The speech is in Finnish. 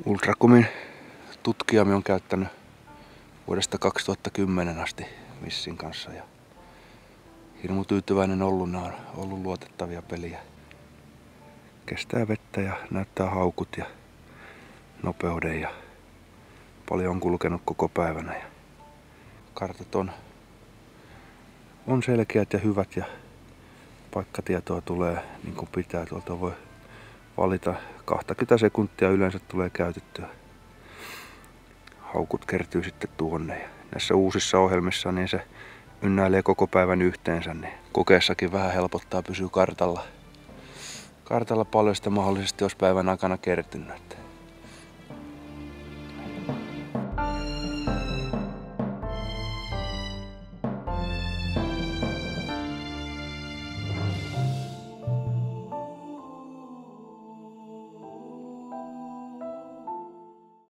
Ultracomin tutkijamme on käyttänyt vuodesta 2010 asti Missin kanssa ja hirmu tyytyväinen ollut. Nämä on ollut luotettavia peliä. Kestää vettä ja näyttää haukut ja nopeuden ja paljon on kulkenut koko päivänä. Ja kartat on selkeät ja hyvät ja paikkatietoa tulee niin kuin pitää. Tuolta voi valita 20 sekuntia yleensä tulee käytettyä. Haukut kertyy sitten tuonne. Ja näissä uusissa ohjelmissa niin se ynnäilee koko päivän yhteensä. Niin kokeessakin vähän helpottaa pysyä kartalla paljon sitä mahdollisesti jos päivän aikana kertynyt.